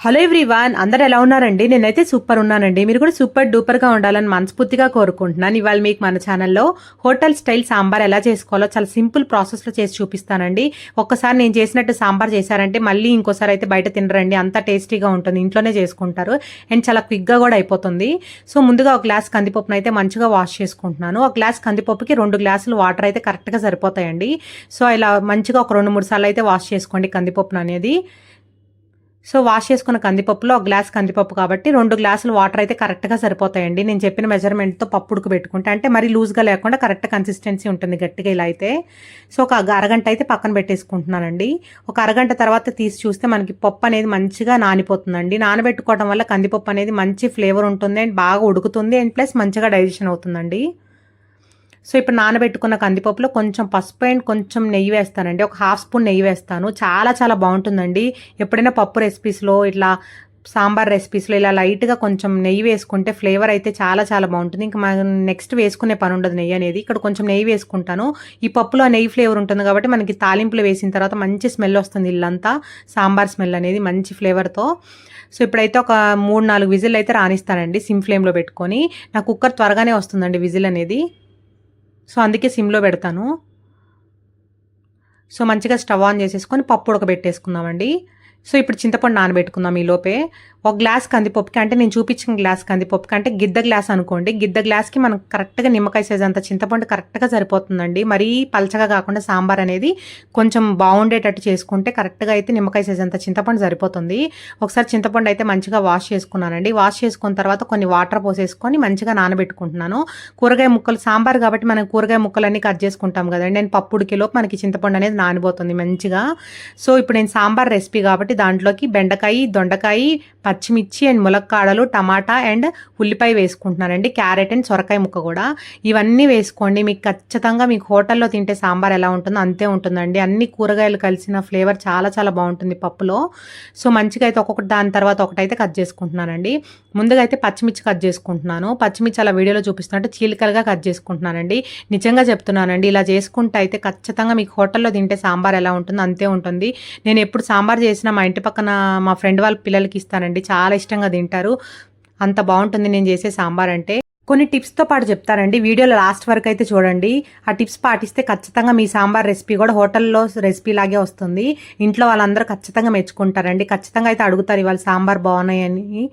Hello everyone, అందరు ఎలా ఉన్నారండి? నేనైతే సూపర్ ఉన్నానండి. మీరు కూడా సూపర్ డూపర్గా ఉండాలని మనస్ఫూర్తిగా కోరుకుంటున్నాను. ఇవాళ మీకు మన ఛానల్లో హోటల్ స్టైల్ సాంబార్ ఎలా చేసుకోవాలో చాలా సింపుల్ ప్రాసెస్లో చేసి చూపిస్తానండి. ఒక్కసారి నేను చేసినట్టు సాంబార్ చేశారంటే మళ్ళీ ఇంకోసారి అయితే బయట తినరండి. అంత టేస్టీగా ఉంటుంది, ఇంట్లోనే చేసుకుంటారు అండ్ చాలా క్విక్గా కూడా అయిపోతుంది. సో ముందుగా ఒక గ్లాస్ కందిపప్పును అయితే మంచిగా వాష్ చేసుకుంటున్నాను. ఒక గ్లాస్ కందిపప్పుకి 2 గ్లాసులు వాటర్ అయితే కరెక్ట్గా సరిపోతాయండి. సో ఇలా మంచిగా ఒక 2-3 సార్లు అయితే వాష్ చేసుకోండి కందిపప్పును అనేది. సో వాష్ చేసుకున్న కందిపప్పులో ఒక గ్లాస్ కందిపప్పు కాబట్టి 2 గ్లాసులు వాటర్ అయితే కరెక్ట్గా సరిపోతాయండి. నేను చెప్పిన మెజర్మెంట్తో పప్పు ఉడకబెట్టుకుంటే, అంటే మరి లూజ్గా లేకుండా కరెక్ట్ కన్సిస్టెన్సీ ఉంటుంది గట్టిగా ఇలా అయితే. సో ఒక అరగంట అయితే పక్కన పెట్టేసుకుంటున్నానండి. ఒక అరగంట తర్వాత తీసి చూస్తే మనకి పప్పు అనేది మంచిగా నానిపోతుందండి. నానబెట్టుకోవడం వల్ల కందిపప్పు అనేది మంచి ఫ్లేవర్ ఉంటుంది అండ్ బాగా ఉడుకుతుంది అండ్ ప్లస్ మంచిగా డైజెషన్ అవుతుందండి. సో ఇప్పుడు నానబెట్టుకున్న కందిపప్పులో కొంచెం పసుపు అండ్ కొంచెం నెయ్యి వేస్తానండి. ఒక హాఫ్ స్పూన్ నెయ్యి వేస్తాను. చాలా చాలా బాగుంటుందండి. ఎప్పుడైనా పప్పు రెసిపీస్లో ఇట్లా సాంబార్ రెసిపీస్లో ఇలా లైట్గా కొంచెం నెయ్యి వేసుకుంటే ఫ్లేవర్ అయితే చాలా చాలా బాగుంటుంది. ఇంకా మనం నెక్స్ట్ వేసుకునే పని ఉండదు నెయ్యి అనేది. ఇక్కడ కొంచెం నెయ్యి వేసుకుంటాను. ఈ పప్పులో నెయ్యి ఫ్లేవర్ ఉంటుంది కాబట్టి మనకి తాలింపులు వేసిన తర్వాత మంచి స్మెల్ వస్తుంది, ఇల్లంతా సాంబార్ స్మెల్ అనేది మంచి ఫ్లేవర్తో. సో ఇప్పుడైతే ఒక 3-4 విజిల్ అయితే రానిస్తానండి సిమ్ ఫ్లేమ్లో పెట్టుకొని. నా కుక్కర్ త్వరగానే వస్తుందండి విజిల్ అనేది. సో అందుకే సిమ్లో పెడతాను. సో మంచిగా స్టవ్ ఆన్ చేసేసుకొని పప్పు ఉడకబెట్టేసుకుందామండి. సో ఇప్పుడు చింతపండు నానబెట్టుకుందాం ఈ లోపే. ఒక గ్లాస్ కందిపప్పుకి, అంటే నేను చూపించిన గ్లాస్ కందిపప్పుకి అంటే గిద్ద గ్లాస్ అనుకోండి. గిద్ద గ్లాస్కి మనం కరెక్ట్గా నిమ్మకాయ సైజ్ అంత చింతపండు కరెక్ట్గా సరిపోతుందండి. మరీ పలచగా కాకుండా సాంబార్ అనేది కొంచెం బాగుండేటట్టు చేసుకుంటే కరెక్ట్గా అయితే నిమ్మకాయ సైజ్ అంత చింతపండు సరిపోతుంది. ఒకసారి చింతపండు అయితే మంచిగా వాష్ చేసుకున్నానండి. వాష్ చేసుకున్న తర్వాత కొన్ని వాటర్ పోసేసుకొని మంచిగా నానబెట్టుకుంటున్నాను. కూరగాయ ముక్కలు సాంబార్ కాబట్టి మనం కూరగాయ ముక్కలన్నీ కట్ చేసుకుంటాం కదండి. నేను పప్పు ఉడికేలోపు మనకి చింతపండు అనేది నానిపోతుంది మంచిగా. సో ఇప్పుడు నేను సాంబార్ రెసిపీ కాబట్టి దాంట్లోకి బెండకాయ, దొండకాయ, పచ్చిమిర్చి అండ్ ములక్కాడలు, టమాటా అండ్ ఉల్లిపాయ వేసుకుంటున్నానండి. క్యారెట్ అండ్ సొరకాయ ముక్క కూడా. ఇవన్నీ వేసుకోండి. మీకు ఖచ్చితంగా మీకు హోటల్లో తింటే సాంబార్ ఎలా ఉంటుందో అంతే ఉంటుందండి. అన్ని కూరగాయలు కలిసిన ఫ్లేవర్ చాలా చాలా బాగుంటుంది పప్పులో. సో మంచిగా అయితే ఒక్కొక్కటి దాని తర్వాత ఒకటైతే కట్ చేసుకుంటున్నానండి. ముందుగా అయితే పచ్చిమిర్చి కట్ చేసుకుంటున్నాను. పచ్చిమిర్చి అలా వీడియోలో చూపిస్తున్నట్టు చీలికలుగా కట్ చేసుకుంటున్నానండి. నిజంగా చెప్తున్నానండి, ఇలా చేసుకుంటే అయితే ఖచ్చితంగా మీకు హోటల్లో తింటే సాంబార్ ఎలా ఉంటుందో అంతే ఉంటుంది. నేను ఎప్పుడు సాంబార్ చేసినా మా ఇంటి పక్కన మా ఫ్రెండ్ వాళ్ళ పిల్లలకి ఇస్తానండి. చాలా ఇష్టంగా తింటారు. అంత బాగుంటుంది నేను చేసే సాంబార్ అంటే. కొన్ని టిప్స్తో పాటు చెప్తానండి, వీడియోలో లాస్ట్ వరకు అయితే చూడండి. ఆ టిప్స్ పాటిస్తే ఖచ్చితంగా మీ సాంబార్ రెసిపీ కూడా హోటల్లో రెసిపీ లాగే వస్తుంది. ఇంట్లో వాళ్ళందరూ ఖచ్చితంగా మెచ్చుకుంటారండి. ఖచ్చితంగా అయితే అడుగుతారు ఇవాళ సాంబార్ బాగున్నాయని.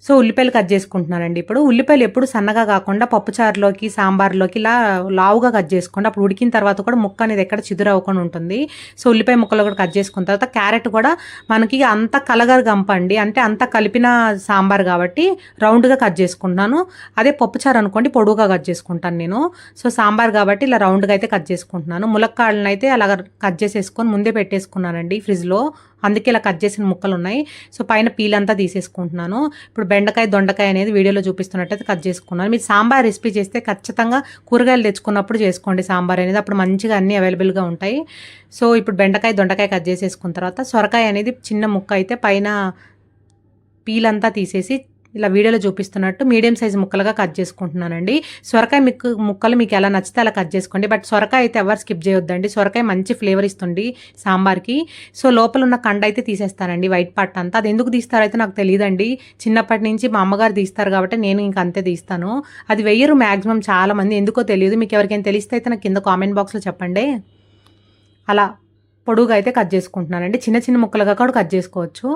సో ఉల్లిపాయలు కట్ చేసుకుంటున్నానండి. ఇప్పుడు ఉల్లిపాయలు ఎప్పుడు సన్నగా కాకుండా పప్పుచారులోకి సాంబార్లోకి ఇలా లావుగా కట్ చేసుకోండి. అప్పుడు ఉడికిన తర్వాత కూడా ముక్క అనేది ఎక్కడ చిదురు అవ్వకుండా ఉంటుంది. సో ఉల్లిపాయ ముక్కలు కూడా కట్ చేసుకున్న తర్వాత క్యారెట్ కూడా మనకి అంత కలగర్ గంపండి, అంటే అంత కలిపిన సాంబార్ కాబట్టి రౌండ్గా కట్ చేసుకుంటున్నాను. అదే పప్పుచారు అనుకోండి పొడుగుగా కట్ చేసుకుంటాను నేను. సో సాంబార్ కాబట్టి ఇలా రౌండ్గా అయితే కట్ చేసుకుంటున్నాను. ములక్కాడలను అయితే అలా కట్ చేసేసుకొని ముందే పెట్టేసుకున్నానండి ఫ్రిడ్జ్లో. అందుకే ఇలా కట్ చేసిన ముక్కలు ఉన్నాయి. సో పైన పీల్ అంతా తీసేసుకుంటున్నాను. ఇప్పుడు బెండకాయ, దొండకాయ అనేది వీడియోలో చూపిస్తున్నట్టయితే కట్ చేసుకున్నాను. మీరు సాంబార్ రెసిపీ చేస్తే ఖచ్చితంగా కూరగాయలు తెచ్చుకున్నప్పుడు చేసుకోండి సాంబార్ అనేది. అప్పుడు మంచిగా అన్నీ అవైలబుల్గా ఉంటాయి. సో ఇప్పుడు బెండకాయ, దొండకాయ కట్ చేసేసుకున్న తర్వాత సొరకాయ అనేది చిన్న ముక్క అయితే పైన పీల్ అంతా తీసేసి ఇలా వీడియోలో చూపిస్తున్నట్టు మీడియం సైజు ముక్కలుగా కట్ చేసుకుంటున్నానండి. సొరకాయ ముక్కలు మీకు ఎలా నచ్చితే అలా కట్ చేసుకోండి. బట్ సొరకాయ అయితే ఎవరు స్కిప్ చేయొద్దండి. సొరకాయ మంచి ఫ్లేవర్ ఇస్తుంది సాంబార్కి. సో లోపల ఉన్న కండ అయితే తీసేస్తానండి, వైట్ పార్ట్ అంతా. అది ఎందుకు తీస్తారో అయితే నాకు తెలియదండి. చిన్నప్పటి నుంచి మా అమ్మగారు తీస్తారు కాబట్టి నేను ఇంక అంతే తీస్తాను. అది వెయ్యరు మ్యాక్సిమం చాలామంది, ఎందుకో తెలియదు. మీకు ఎవరికైనా తెలిస్తే అయితే నాకు కింద కామెంట్ బాక్స్లో చెప్పండి. అలా పొడుగుగా అయితే కట్ చేసుకుంటున్నానండి. చిన్న చిన్న ముక్కలుగా కూడా కట్ చేసుకోవచ్చు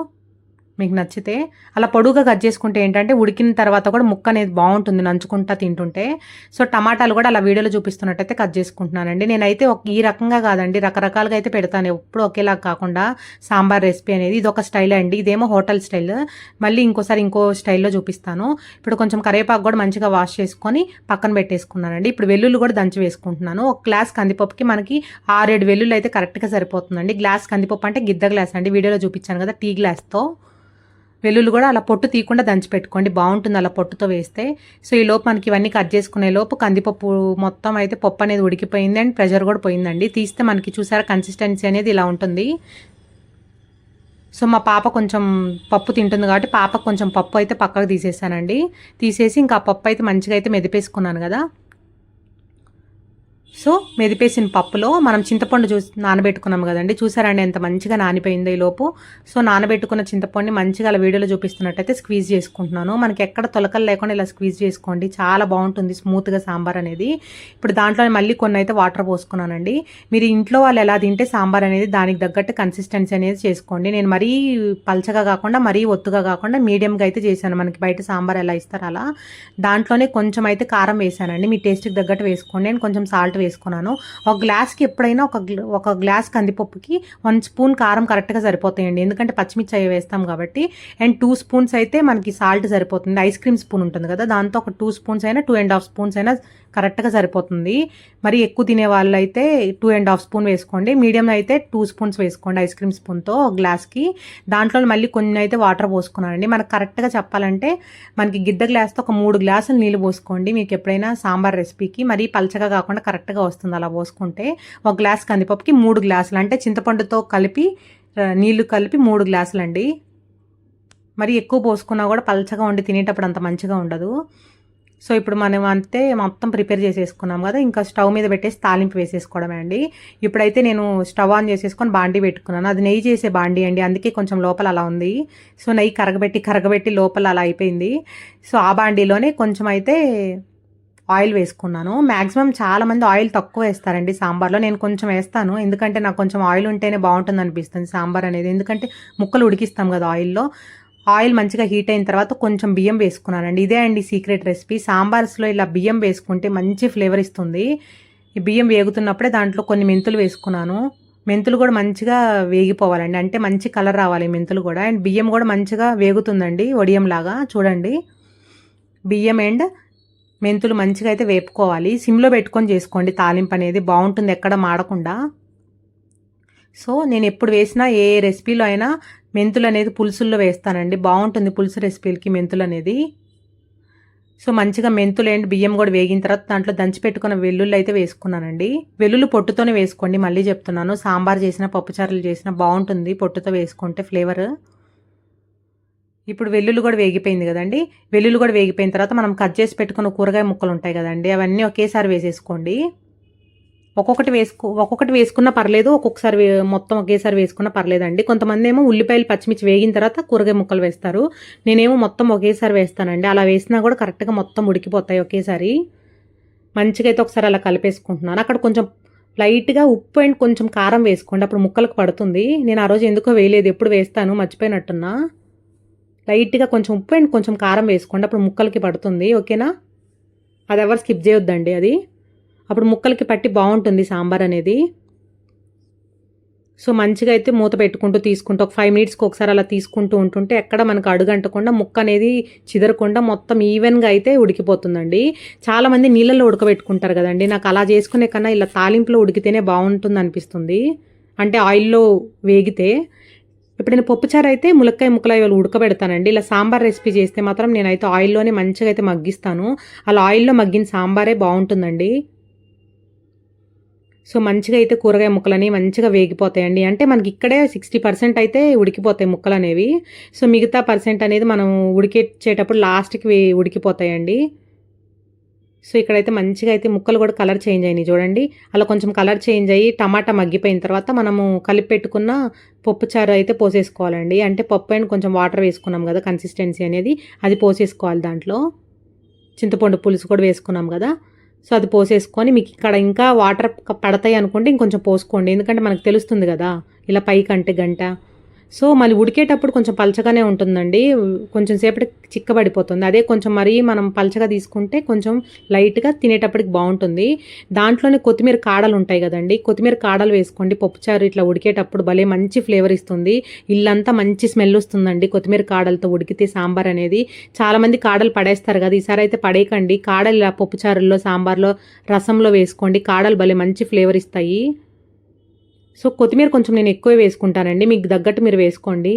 మీకు నచ్చితే. అలా పొడుగుగా కట్ చేసుకుంటే ఏంటంటే ఉడికిన తర్వాత కూడా ముక్క అనేది బాగుంటుంది నంచుకుంటా తింటుంటే. సో టమాటాలు కూడా అలా వీడియోలో చూపిస్తున్నట్టయితే కట్ చేసుకుంటున్నానండి. నేనైతే ఈ రకంగా కాదండి, రకరకాలుగా అయితే పెడతాను, ఎప్పుడు ఒకేలా కాకుండా సాంబార్ రెసిపీ అనేది. ఇది ఒక స్టైల్ అండి, ఇదేమో హోటల్ స్టైల్. మళ్ళీ ఇంకోసారి ఇంకో స్టైల్లో చూపిస్తాను. ఇప్పుడు కొంచెం కరివేపాకు కూడా మంచిగా వాష్ చేసుకొని పక్కన పెట్టేసుకున్నానండి. ఇప్పుడు వెల్లుల్లి కూడా దంచి వేసుకుంటున్నాను. ఒక గ్లాస్ కందిపప్పుకి మనకి 6-7 వెల్లుల్లి అయితే కరెక్ట్గా సరిపోతుందండి. గ్లాస్ కందిపప్పు అంటే గిద్ద గ్లాస్ అండి, వీడియోలో చూపించాను కదా టీ గ్లాస్తో. వెల్లుల్లి కూడా అలా పొట్టు తీయకుండా దంచి పెట్టుకోండి, బాగుంటుంది అలా పొట్టుతో వేస్తే. సో ఈ లోపు మనకి ఇవన్నీ కట్ చేసుకునే లోపు కందిపప్పు మొత్తం అయితే పప్పు అనేది ఉడికిపోయింది అండ్ ప్రెషర్ కూడా పోయిందండి. తీస్తే మనకి చూసారా కన్సిస్టెన్సీ అనేది ఇలా ఉంటుంది. సో మా పాప కొంచెం పప్పు తింటుంది కాబట్టి పాపకు కొంచెం పప్పు అయితే పక్కకు తీసేసానండి. తీసేసి ఇంకా ఆ పప్పు అయితే మంచిగా అయితే మెదిపేసుకున్నాను కదా. సో మెదిపేసిన పప్పులో మనం చింతపండు నానబెట్టుకున్నాం కదండి, చూసారండి ఎంత మంచిగా నానిపోయిందో ఈ లోపు. సో నానబెట్టుకున్న చింతపండుని మంచిగా అలా వీడియోలో చూపిస్తున్నట్టయితే స్క్వీజ్ చేసుకుంటున్నాను. మనకి ఎక్కడ తొలకలు లేకుండా ఇలా స్క్వీజ్ చేసుకోండి, చాలా బాగుంటుంది స్మూత్గా సాంబార్ అనేది. ఇప్పుడు దాంట్లో మళ్ళీ కొన్ని అయితే వాటర్ పోసుకున్నానండి. మీరు ఇంట్లో వాళ్ళు ఎలా తింటే సాంబార్ అనేది దానికి తగ్గట్టు కన్సిస్టెన్సీ అనేది చేసుకోండి. నేను మరీ పల్చగా కాకుండా మరీ ఒత్తుగా కాకుండా మీడియంగా అయితే చేశాను. మనకి బయట సాంబార్ ఎలా ఇస్తారో అలా. దాంట్లోనే కొంచెం అయితే కారం వేసానండి, మీ టేస్ట్కి తగ్గట్టు వేసుకోండి. నేను కొంచెం సాల్ట్ వేసుకున్నాను. ఒక గ్లాస్కి ఎప్పుడైనా ఒక గ్లాస్ కందిపప్పుకి 1 స్పూన్ కారం కరెక్ట్గా సరిపోతాయండి, ఎందుకంటే పచ్చిమిర్చి అవి వేస్తాం కాబట్టి. అండ్ 2 స్పూన్స్ అయితే మనకి సాల్ట్ సరిపోతుంది. ఐస్ క్రీమ్ స్పూన్ ఉంటుంది కదా, దాంతో ఒక 2 స్పూన్స్ అయినా 2.5 స్పూన్స్ అయినా కరెక్ట్గా సరిపోతుంది. మరి ఎక్కువ తినే వాళ్ళు అయితే 2.5 స్పూన్ వేసుకోండి, మీడియం అయితే 2 స్పూన్స్ వేసుకోండి ఐస్ క్రీమ్ స్పూన్తో ఒక గ్లాస్కి. దాంట్లో మళ్ళీ కొన్ని అయితే వాటర్ పోసుకున్నానండి. మనకు కరెక్ట్గా చెప్పాలంటే మనకి గిద్ద గ్లాస్తో ఒక 3 గ్లాసులు నీళ్ళు పోసుకోండి మీకు ఎప్పుడైనా సాంబార్ రెసిపీకి. మరీ పల్చగా కాకుండా కరెక్ట్గా వస్తుంది అలా పోసుకుంటే. ఒక గ్లాస్ కందిపప్పుకి 3 గ్లాసులు, అంటే చింతపండుతో కలిపి నీళ్లు కలిపి 3 గ్లాసులు అండి. మరి ఎక్కువ పోసుకున్నా కూడా పల్చగా ఉండి తినేటప్పుడు అంత మంచిగా ఉండదు. సో ఇప్పుడు మనం అంతే మొత్తం ప్రిపేర్ చేసేసుకున్నాం కదా, ఇంకా స్టవ్ మీద పెట్టేసి తాలింపు వేసేసుకోవడమే అండి. ఇప్పుడైతే నేను స్టవ్ ఆన్ చేసేసుకొని బాండీ పెట్టుకున్నాను. అది నెయ్యి చేసే బాండీ అండి, అందుకే కొంచెం లోపల అలా ఉంది. సో నెయ్యి కరగబెట్టి లోపల అలా అయిపోయింది. సో ఆ బాండీలోనే కొంచెం అయితే ఆయిల్ వేసుకున్నాను. మ్యాక్సిమం చాలామంది ఆయిల్ తక్కువ వేస్తారండి సాంబార్లో, నేను కొంచెం వేస్తాను, ఎందుకంటే నాకు కొంచెం ఆయిల్ ఉంటేనే బాగుంటుంది అనిపిస్తుంది సాంబార్ అనేది. ఎందుకంటే ముక్కలు ఉడికిస్తాం కదా ఆయిల్లో. ఆయిల్ మంచిగా హీట్ అయిన తర్వాత కొంచెం బియ్యం వేసుకున్నానండి. ఇదే అండి సీక్రెట్ రెసిపీ, సాంబార్స్లో ఇలా బియ్యం వేసుకుంటే మంచి ఫ్లేవర్ ఇస్తుంది. ఈ బియ్యం వేగుతున్నప్పుడే దాంట్లో కొన్ని మెంతులు వేసుకున్నాను. మెంతులు కూడా మంచిగా వేగిపోవాలండి, అంటే మంచి కలర్ రావాలి మెంతులు కూడా. అండ్ బియ్యం కూడా మంచిగా వేగుతుందండి వడియంలాగా, చూడండి. బియ్యం అండ్ మెంతులు మంచిగా అయితే వేపుకోవాలి, సిమ్లో పెట్టుకొని చేసుకోండి తాలింపు అనేది, బాగుంటుంది ఎక్కడ మాడకుండా. సో నేను ఎప్పుడు వేసినా ఏ రెసిపీలో అయినా మెంతులు అనేది పులుసుల్లో వేస్తానండి, బాగుంటుంది పులుసు రెసిపీలకి మెంతులు అనేది. సో మంచిగా మెంతులు అండ్ బియ్యం కూడా వేగిన తర్వాత దాంట్లో దంచి పెట్టుకున్న వెల్లుల్లి అయితే వేసుకున్నానండి. వెల్లుల్లి పొట్టుతోనే వేసుకోండి, మళ్ళీ చెప్తున్నాను. సాంబార్ చేసిన పప్పుచారులు చేసిన బాగుంటుంది పొట్టుతో వేసుకుంటే ఫ్లేవర్. ఇప్పుడు వెల్లుల్లి కూడా వేగిపోయింది కదండి. వెల్లుల్లి కూడా వేగిపోయిన తర్వాత మనం కట్ చేసి పెట్టుకున్న కూరగాయ ముక్కలు ఉంటాయి కదండి, అవన్నీ ఒకేసారి వేసేసుకోండి. ఒక్కొక్కటి వేసుకున్నా పర్లేదు, ఒక్కొక్కసారి మొత్తం ఒకేసారి వేసుకున్నా పర్లేదండి. కొంతమంది ఏమో ఉల్లిపాయలు పచ్చిమిర్చి వేగిన తర్వాత కూరగాయ ముక్కలు వేస్తారు, నేనేమో మొత్తం ఒకేసారి వేస్తానండి. అలా వేసినా కూడా కరెక్ట్గా మొత్తం ఉడికిపోతాయి ఒకేసారి. మంచిగా అయితే ఒకసారి అలా కలిపేసుకుంటున్నాను. అక్కడ కొంచెం లైట్గా ఉప్పు అండ్ కొంచెం కారం వేసుకోండి, అప్పుడు ముక్కలకు పడుతుంది. నేను ఆ రోజు ఎందుకో వేయలేదు, ఎప్పుడు వేస్తాను మర్చిపోయినట్టున్నా. లైట్గా కొంచెం ఉప్పు అండ్ కొంచెం కారం వేసుకోండి, అప్పుడు ముక్కలకి పడుతుంది. ఓకేనా, అది ఎవరు స్కిప్ చేయొద్దండి, అది అప్పుడు ముక్కలకి పట్టి బాగుంటుంది సాంబార్ అనేది. సో మంచిగా అయితే మూత పెట్టుకుంటూ తీసుకుంటూ ఒక 5 మినిట్స్కి ఒకసారి అలా తీసుకుంటూ ఉంటుంటే ఎక్కడ మనకు అడుగంటకుండా ముక్క అనేది చిదరకుండా మొత్తం ఈవెన్గా అయితే ఉడికిపోతుందండి. చాలామంది నీళ్ళల్లో ఉడకబెట్టుకుంటారు కదండి, నాకు అలా చేసుకునే కన్నా ఇలా తాలింపులో ఉడికితేనే బాగుంటుంది అనిపిస్తుంది, అంటే ఆయిల్లో వేగితే. ఇప్పుడు నేను పప్పుచారు అయితే ములక్కాయ ముక్కలు ఉడకబెడతానండి. ఇలా సాంబార్ రెసిపీ చేస్తే మాత్రం నేనైతే ఆయిల్లోనే మంచిగా అయితే మగ్గిస్తాను, అలా ఆయిల్లో మగ్గిన సాంబారే బాగుంటుందండి. సో మంచిగా అయితే కూరగాయ ముక్కలని మంచిగా వేగిపోతాయండి, అంటే మనకి ఇక్కడే 60% అయితే ఉడికిపోతాయి ముక్కలు అనేవి. సో మిగతా పర్సెంట్ అనేది మనం ఉడికిచ్చేటప్పుడు లాస్ట్కి ఉడికిపోతాయండి. సో ఇక్కడైతే మంచిగా అయితే ముక్కలు కూడా కలర్ చేంజ్ అయినాయి చూడండి. అలా కొంచెం కలర్ చేంజ్ అయ్యి టమాటా మగ్గిపోయిన తర్వాత మనము కలిపి పెట్టుకున్న పప్పుచారు అయితే పోసేసుకోవాలండి. అంటే పప్పు అండ్ కొంచెం వాటర్ వేసుకున్నాం కదా, కన్సిస్టెన్సీ అనేది అది పోసేసుకోవాలి. దాంట్లో చింతపండు పులుసు కూడా వేసుకున్నాం కదా, సో అది పోసేసుకొని మీకు ఇక్కడ ఇంకా వాటర్ పడతాయి అనుకుంటే ఇంకొంచెం పోసుకోండి, ఎందుకంటే మనకు తెలుస్తుంది కదా ఇలా పైకంటే గంట. సో మళ్ళీ ఉడికేటప్పుడు కొంచెం పలచగానే ఉంటుందండి, కొంచెం సేపటికి చిక్కబడిపోతుంది. అదే కొంచెం మరీ మనం పలచగా తీసుకుంటే కొంచెం లైట్గా తినేటప్పటికి బాగుంటుంది. దాంట్లోనే కొత్తిమీర కాడలు ఉంటాయి కదండి, కొత్తిమీర కాడలు వేసుకోండి. పప్పుచారు ఇట్లా ఉడికేటప్పుడు భలే మంచి ఫ్లేవర్ ఇస్తుంది, ఇల్లంతా మంచి స్మెల్ వస్తుందండి కొత్తిమీర కాడలతో ఉడికితే సాంబార్ అనేది. చాలామంది కాడలు పడేస్తారు కదా, ఈసారి అయితే పడేయకండి. కాడలు ఇలా పప్పుచారుల్లో సాంబార్లో రసంలో వేసుకోండి, కాడలు భలే మంచి ఫ్లేవర్ ఇస్తాయి. సో కొత్తిమీర కొంచెం నేను ఎక్కువ వేసుకుంటానండి, మీకు తగ్గట్టు మీరు వేసుకోండి,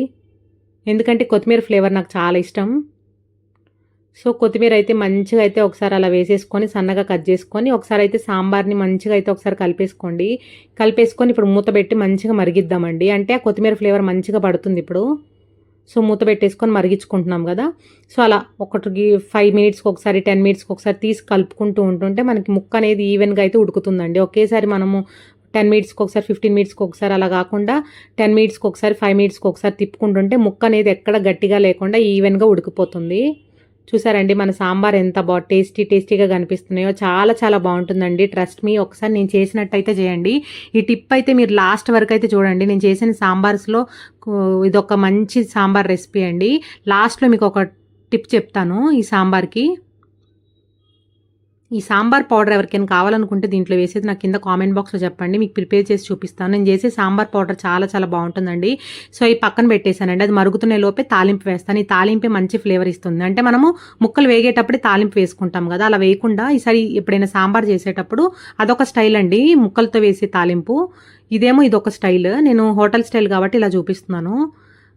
ఎందుకంటే కొత్తిమీర ఫ్లేవర్ నాకు చాలా ఇష్టం. సో కొత్తిమీర అయితే మంచిగా అయితే ఒకసారి అలా వేసేసుకొని సన్నగా కట్ చేసుకొని ఒకసారి అయితే సాంబార్ని మంచిగా అయితే ఒకసారి కలిపేసుకొని ఇప్పుడు మూత పెట్టి మంచిగా మరిగిద్దామండి, అంటే ఆ కొత్తిమీర ఫ్లేవర్ మంచిగా పడుతుంది ఇప్పుడు. సో మూత పెట్టేసుకొని మరిగించుకుంటున్నాం కదా. సో అలా ఒకటికి 5 మినిట్స్కి ఒకసారి 10 మినిట్స్కి ఒకసారి తీసి కలుపుకుంటూ ఉంటుంటే మనకి ముక్క అనేది ఈవెన్గా అయితే ఉడుకుతుందండి. ఒకేసారి మనము 10 మినిట్స్కి ఒకసారి 15 మినిట్స్కి ఒకసారి అలా కాకుండా 10 మినిట్స్కి ఒకసారి 5 మినిట్స్కి ఒకసారి తిప్పుకుంటుంటే ముక్క అనేది ఎక్కడ గట్టిగా లేకుండా ఈవెన్గా ఉడికిపోతుంది. చూసారండి మన సాంబార్ ఎంత టేస్టీగా కనిపిస్తున్నాయో. చాలా చాలా బాగుంటుందండి. ట్రస్ట్ మీ, ఒకసారి నేను చేసినట్టయితే చేయండి. ఈ టిప్ అయితే మీరు లాస్ట్ వరకు అయితే చూడండి. నేను చేసిన సాంబార్స్లో ఇదొక మంచి సాంబార్ రెసిపీ అండి. లాస్ట్లో మీకు ఒక టిప్ చెప్తాను ఈ సాంబార్కి. ఈ సాంబార్ పౌడర్ ఎవరికైనా కావాలనుకుంటే దీంట్లో వేసేది నాకు కింద కామెంట్ బాక్స్లో చెప్పండి, మీకు ప్రిపేర్ చేసి చూపిస్తాను. నేను చేసే సాంబార్ పౌడర్ చాలా చాలా బాగుంటుందండి. సో ఈ పక్కన పెట్టేశానండి. అది మరుగుతున్న లోపే తాలింపు వేస్తాను. ఈ తాలింపే మంచి ఫ్లేవర్ ఇస్తుంది. అంటే మనము ముక్కలు వేగేటప్పుడే తాలింపు వేసుకుంటాం కదా, అలా వేయకుండా ఈసారి ఎప్పుడైనా సాంబార్ చేసేటప్పుడు అదొక స్టైల్ అండి, ముక్కలతో వేసే తాలింపు. ఇదొక స్టైల్. నేను హోటల్ స్టైల్ కాబట్టి ఇలా చూపిస్తున్నాను.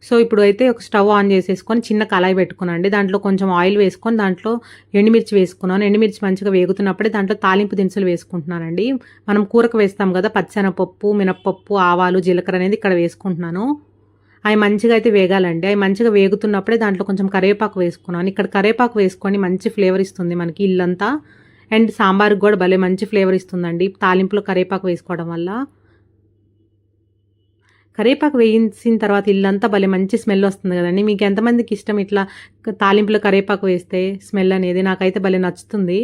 సో ఇప్పుడు అయితే ఒక స్టవ్ ఆన్ చేసేసుకొని చిన్న కళాయి పెట్టుకున్నాండి. దాంట్లో కొంచెం ఆయిల్ వేసుకొని దాంట్లో ఎండుమిర్చి వేసుకున్నాను. ఎండుమిర్చి మంచిగా వేగుతున్నప్పుడే దాంట్లో తాలింపు దినుసులు వేసుకుంటున్నానండి. మనం కూరకు వేస్తాం కదా, పచ్చెనపప్పు, మినప్పప్పు, ఆవాలు, జీలకర్ర అనేది ఇక్కడ వేసుకుంటున్నాను. అవి మంచిగా అయితే వేగాలండి. అవి మంచిగా వేగుతున్నప్పుడే దాంట్లో కొంచెం కరివేపాకు వేసుకున్నాను. ఇక్కడ కరివేపాకు వేసుకొని మంచి ఫ్లేవర్ ఇస్తుంది మనకి ఇల్లంతా. అండ్ సాంబార్కి కూడా భలే మంచి ఫ్లేవర్ ఇస్తుందండి తాలింపులో కరివేపాకు వేసుకోవడం వల్ల. కరివేపాకు వేయించిన తర్వాత ఇల్లంతా భలే మంచి స్మెల్ వస్తుంది కదండి. మీకు ఎంతమందికి ఇష్టం ఇట్లా తాలింపులో కరివేపాకు వేస్తే స్మెల్ అనేది? నాకైతే భలే నచ్చుతుంది.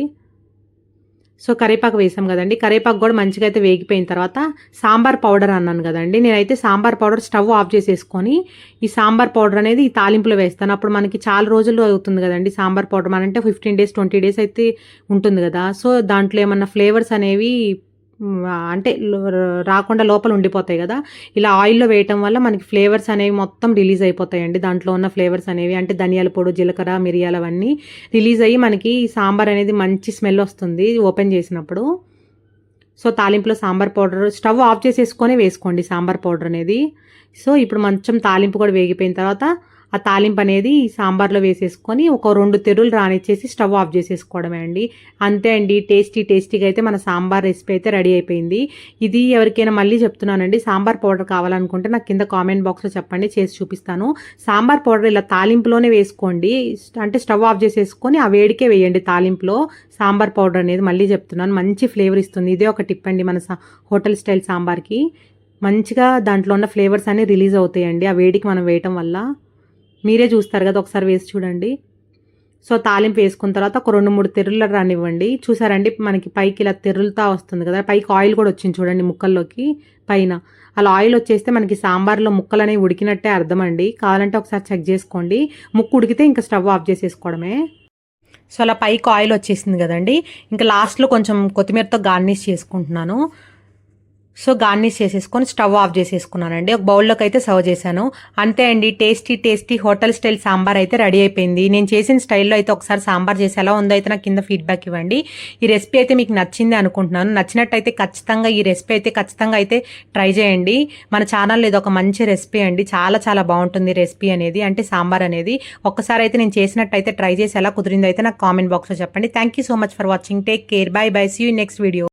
సో కరివేపాకు వేసాం కదండి. కరివేపాకు కూడా మంచిగా అయితే వేగిపోయిన తర్వాత సాంబార్ పౌడర్ అన్నాను కదండి, నేనైతే సాంబార్ పౌడర్ స్టవ్ ఆఫ్ చేసేసుకొని ఈ సాంబార్ పౌడర్ అనేది ఈ తాలింపులో వేస్తాను. అప్పుడు మనకి చాలా రోజులు అవుతుంది కదండి సాంబార్ పౌడర్, అంటే 15 డేస్ 20 డేస్ అయితే ఉంటుంది కదా. సో దాంట్లో ఏమన్నా ఫ్లేవర్స్ అనేవి అంటే రాకుండా లోపల ఉండిపోతాయి కదా. ఇలా ఆయిల్లో వేయటం వల్ల మనకి ఫ్లేవర్స్ అనేవి మొత్తం రిలీజ్ అయిపోతాయండి. దాంట్లో ఉన్న ఫ్లేవర్స్ అనేవి అంటే ధనియాల పొడి, జీలకర్ర, మిరియాలు అవన్నీ రిలీజ్ అయ్యి మనకి సాంబార్ అనేది మంచి స్మెల్ వస్తుంది ఓపెన్ చేసినప్పుడు. సో తాలింపులో సాంబార్ పౌడర్ స్టవ్ ఆఫ్ చేసేసుకొని వేసుకోండి సాంబార్ పౌడర్ అనేది. సో ఇప్పుడు మంచం తాలింపు కూడా వేగిపోయిన తర్వాత ఆ తాలింపు అనేది సాంబార్లో వేసేసుకొని ఒక 2 తెరులు రానిచ్చేసి స్టవ్ ఆఫ్ చేసేసుకోవడమే అండి. అంతే అండి, టేస్టీగా అయితే మన సాంబార్ రెసిపీ అయితే రెడీ అయిపోయింది. ఇది ఎవరికైనా మళ్ళీ చెప్తున్నానండి, సాంబార్ పౌడర్ కావాలనుకుంటే నాకు కింద కామెంట్ బాక్స్లో చెప్పండి, చేసి చూపిస్తాను. సాంబార్ పౌడర్ ఇలా తాలింపులోనే వేసుకోండి. అంటే స్టవ్ ఆఫ్ చేసేసుకొని ఆ వేడికే వేయండి తాలింపులో సాంబార్ పౌడర్ అనేది. మళ్ళీ చెప్తున్నాను, మంచి ఫ్లేవర్ ఇస్తుంది. ఇదే ఒక టిప్ అండి మన హోటల్ స్టైల్ సాంబార్కి. మంచిగా దాంట్లో ఉన్న ఫ్లేవర్స్ అన్నీ రిలీజ్ అవుతాయండి ఆ వేడికి మనం వేయటం వల్ల. మీరే చూస్తారు కదా, ఒకసారి వేసి చూడండి. సో తాలింపు వేసుకున్న తర్వాత ఒక 2-3 తెరులు రానివ్వండి. చూసారండి మనకి పైకి ఇలా తెరులుతా వస్తుంది కదా, పైకి ఆయిల్ కూడా వచ్చింది చూడండి ముక్కల్లోకి పైన. అలా ఆయిల్ వచ్చేస్తే మనకి సాంబార్లో ముక్కలు అనేవి ఉడికినట్టే అర్థం అండి. కావాలంటే ఒకసారి చెక్ చేసుకోండి. ముక్కు ఉడికితే ఇంకా స్టవ్ ఆఫ్ చేసేసుకోవడమే. సో అలా పైకి ఆయిల్ వచ్చేసింది కదండి. ఇంకా లాస్ట్లో కొంచెం కొత్తిమీరతో గార్నిష్ చేసుకుంటున్నాను. సో గార్నిష్ చేసేసుకొని స్టవ్ ఆఫ్ చేసేసుకున్నానండి. ఒక బౌల్లోకి అయితే సర్వ్ చేశాను. అంతే అండి, టేస్టీ హోటల్ స్టైల్ సాంబార్ అయితే రెడీ అయిపోయింది. నేను చేసిన స్టైల్లో అయితే ఒకసారి సాంబార్ చేసి ఎలా ఉందో అయితే నాకు కింద ఫీడ్బ్యాక్ ఇవ్వండి. ఈ రెసిపీ అయితే మీకు నచ్చింది అనుకుంటున్నాను. నచ్చినట్టయితే ఖచ్చితంగా ఈ రెసిపీ అయితే ట్రై చేయండి. మన ఛానల్లో ఇది ఒక మంచి రెసిపీ అండి. చాలా చాలా బాగుంటుంది రెసిపీ అనేది, అంటే సాంబార్ అనేది. ఒక్కసారి అయితే నేను చేసినట్టయితే ట్రై చేసి ఎలా కుదిరిందో అయితే నాకు కామెంట్ బాక్స్లో చెప్పండి. Thank you so much for watching. Take care, bye bye, see you next video.